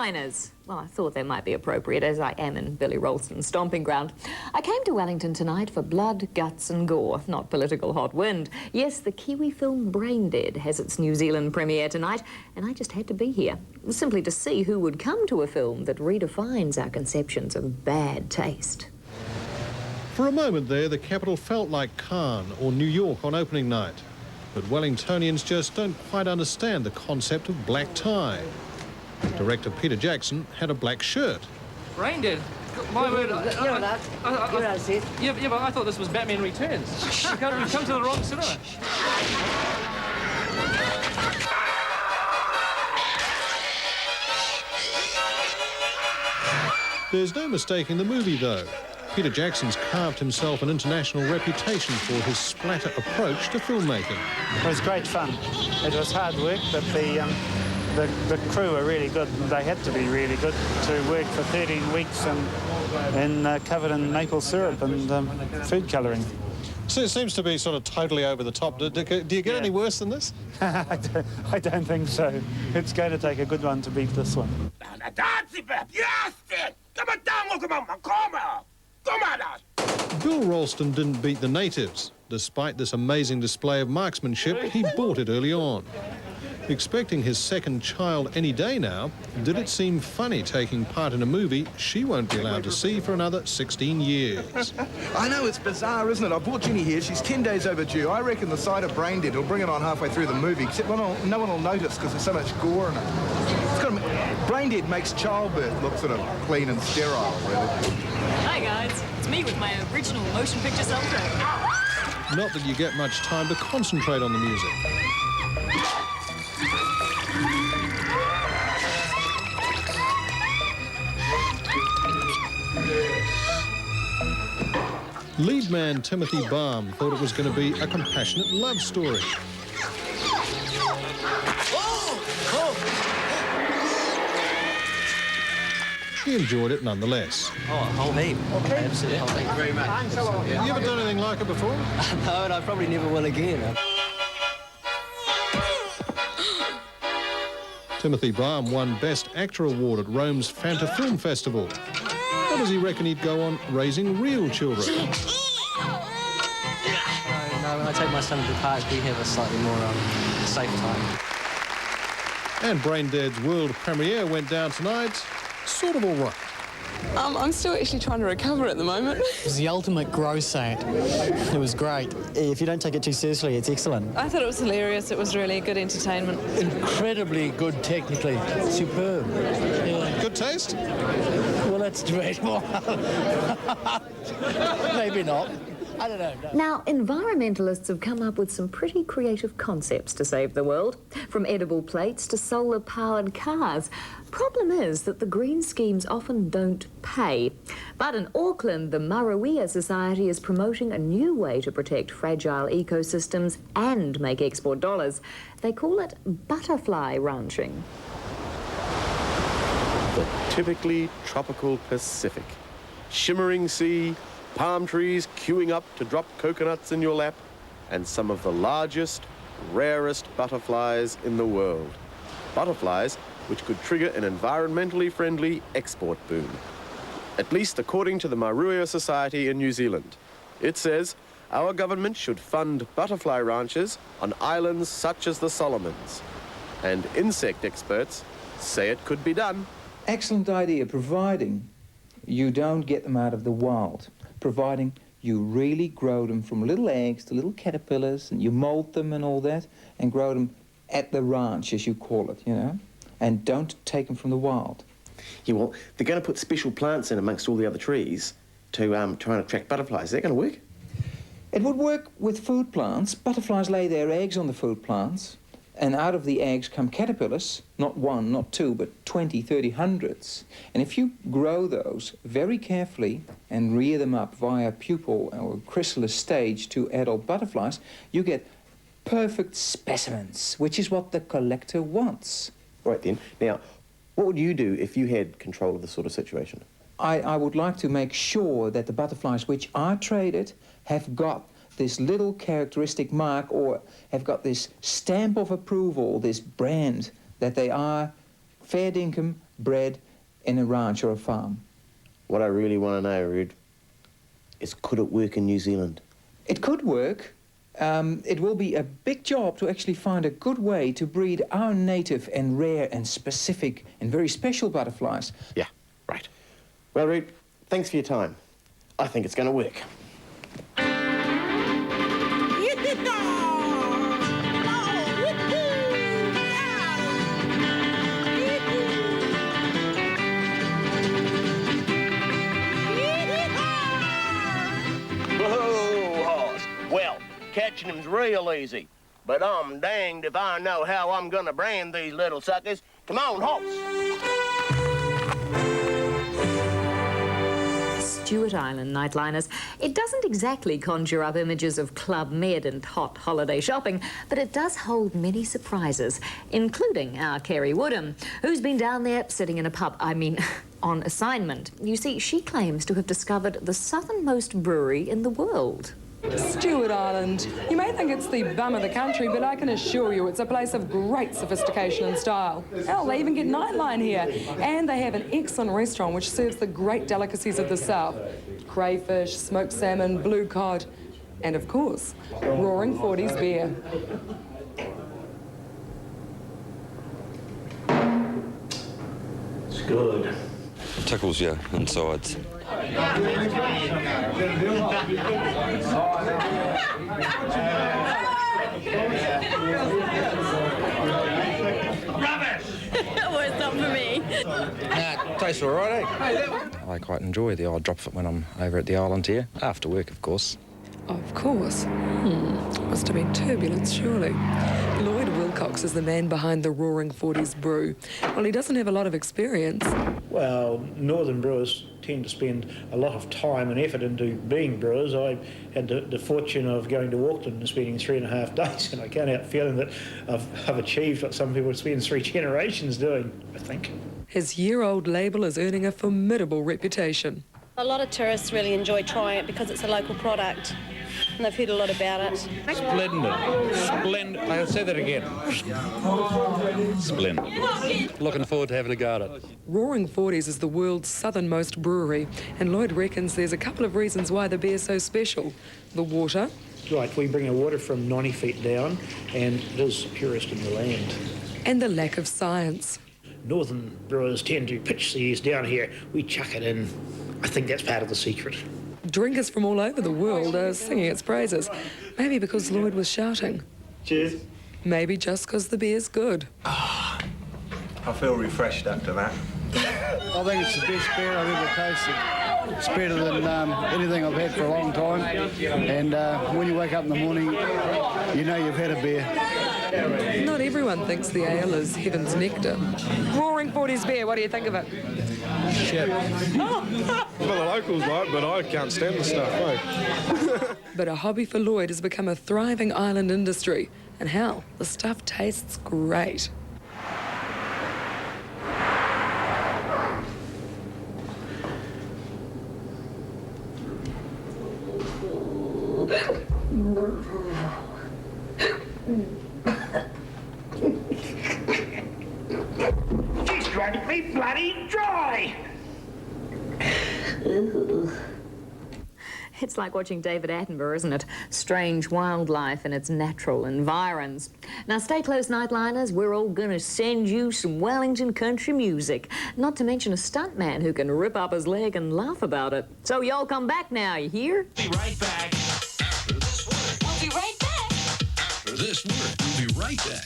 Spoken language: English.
Miners. Well, I thought they might be appropriate, as I am in Billy Ralston's stomping ground. I came to Wellington tonight for blood, guts and gore, not political hot wind. Yes, the Kiwi film Braindead has its New Zealand premiere tonight, and I just had to be here, simply to see who would come to a film that redefines our conceptions of bad taste. For a moment there, the capital felt like Cannes or New York on opening night. But Wellingtonians just don't quite understand the concept of black tie. Director Peter Jackson had a black shirt. Braindead? My word, You're not. You're not, Sid. Yeah, but I thought this was Batman Returns. We've come to the wrong cinema. There's no mistaking the movie, though. Peter Jackson's carved himself an international reputation for his splatter approach to filmmaking. It was great fun. It was hard work, but the crew were really good. They had to be really good to work for 13 weeks and covered in maple syrup and food colouring. So it seems to be sort of totally over the top. Do you get any worse than this? I don't think so. It's going to take a good one to beat this one. Bill Ralston didn't beat the natives. Despite this amazing display of marksmanship, he bought it early on. Expecting his second child any day now, did it seem funny taking part in a movie she won't be allowed to see for another 16 years? I know, it's bizarre, isn't it? I brought Ginny here. She's 10 days overdue. I reckon the sight of Braindead will bring it on halfway through the movie, except no one will notice because there's so much gore in it. Braindead makes childbirth look sort of clean and sterile, really. Hi, guys. It's me with my original motion picture soundtrack. Not that you get much time to concentrate on the music. Lead man Timothy Balm thought it was going to be a compassionate love story. He enjoyed it nonetheless. Oh, a whole heap. Okay. Absolutely. Yeah. Thank you very much. Have you ever done anything like it before? No, and I probably never will again. Timothy Balm won Best Actor Award at Rome's Fanta Film Festival. How does he reckon he'd go on raising real children? No, when I take my son to the park, we have a slightly more safer time. And Braindead's world premiere went down tonight, sort of all right. I'm still actually trying to recover at the moment. It was the ultimate gross act. It was great. If you don't take it too seriously, it's excellent. I thought it was hilarious. It was really good entertainment. Incredibly good technically. Superb. Yeah. Good taste? Well, that's debatable. Maybe not. I don't know. No. Now, environmentalists have come up with some pretty creative concepts to save the world, from edible plates to solar-powered cars. Problem is that the green schemes often don't pay. But in Auckland, the Marawia Society is promoting a new way to protect fragile ecosystems and make export dollars. They call it butterfly ranching. The typically tropical Pacific. Shimmering sea, palm trees queuing up to drop coconuts in your lap, and some of the largest, rarest butterflies in the world. Butterflies which could trigger an environmentally friendly export boom. At least according to the Marawia Society in New Zealand. It says our government should fund butterfly ranches on islands such as the Solomons. And insect experts say it could be done. Excellent idea, providing you don't get them out of the wild. Providing you really grow them from little eggs to little caterpillars, and you mold them and all that, and grow them at the ranch, as you call it, you know, and don't take them from the wild. Yeah, well, they're going to put special plants in amongst all the other trees to try and attract butterflies. Is that going to work? It would work with food plants. Butterflies lay their eggs on the food plants, and out of the eggs come caterpillars, not one, not two, but 20, 30, hundreds. And if you grow those very carefully and rear them up via pupal or chrysalis stage to adult butterflies, you get perfect specimens, which is what the collector wants. Right then. Now, what would you do if you had control of this sort of situation? I would like to make sure that the butterflies which are traded have got this little characteristic mark or have got this stamp of approval, this brand, that they are fair dinkum, bred in a ranch or a farm. What I really want to know, Rude, is could it work in New Zealand? It could work. It will be a big job to actually find a good way to breed our native and rare and specific and very special butterflies. Yeah, right. Well, Rude, thanks for your time. I think it's going to work. Well, catching them's real easy, but I'm danged if I know how I'm gonna brand these little suckers. Come on, horse! Stewart Island nightliners. It doesn't exactly conjure up images of Club Med and hot holiday shopping, but it does hold many surprises, including our Kerry Woodham, who's been down there sitting in a pub, on assignment. You see, she claims to have discovered the southernmost brewery in the world. Stewart Island. You may think it's the bum of the country, but I can assure you it's a place of great sophistication and style. Hell, they even get nightline here. And they have an excellent restaurant which serves the great delicacies of the south. Crayfish, smoked salmon, blue cod, and of course, Roaring Forties beer. It's good. Tickles you insides. It's not for me. Nah, tastes all right, eh? I quite enjoy the odd drop of it when I'm over at the island here. After work, of course. Of course. Must have been turbulence, surely. Lloyd Wilcox is the man behind the Roaring Forties brew. Well, he doesn't have a lot of experience. Well, northern brewers tend to spend a lot of time and effort into being brewers. I had the fortune of going to Auckland and spending 3.5 days, and I can't help feeling that I've achieved what some people spend 3 generations doing, I think. His year-old label is earning a formidable reputation. A lot of tourists really enjoy trying it because it's a local product and they've heard a lot about it. Splendid. Splendid. I'll say that again. Splendid. Looking forward to having a go at it. Roaring Forties is the world's southernmost brewery, and Lloyd reckons there's a couple of reasons why the beer's so special. The water. Right, we bring our water from 90 feet down, and it is the purest in the land. And the lack of science. Northern brewers tend to pitch these down here. We chuck it in. I think that's part of the secret. Drinkers from all over the world are singing its praises. Maybe because Lloyd was shouting. Cheers. Maybe just because the beer's good. I feel refreshed after that. I think it's the best beer I've ever tasted. It's better than anything I've had for a long time. And when you wake up in the morning, you know you've had a beer. Not everyone thinks the ale is heaven's nectar. Roaring Forties beer, what do you think of it? Shit. Well, the locals like, but I can't stand the stuff, eh? But a hobby for Lloyd has become a thriving island industry. And hell, the stuff tastes great. She's drunk me bloody dry! It's like watching David Attenborough, isn't it? Strange wildlife in its natural environs. Now, stay close, nightliners. We're all going to send you some Wellington country music. Not to mention a stuntman who can rip up his leg and laugh about it. So y'all come back now, you hear? Be right back. After this word. We'll be right back. After this word, we'll be right back.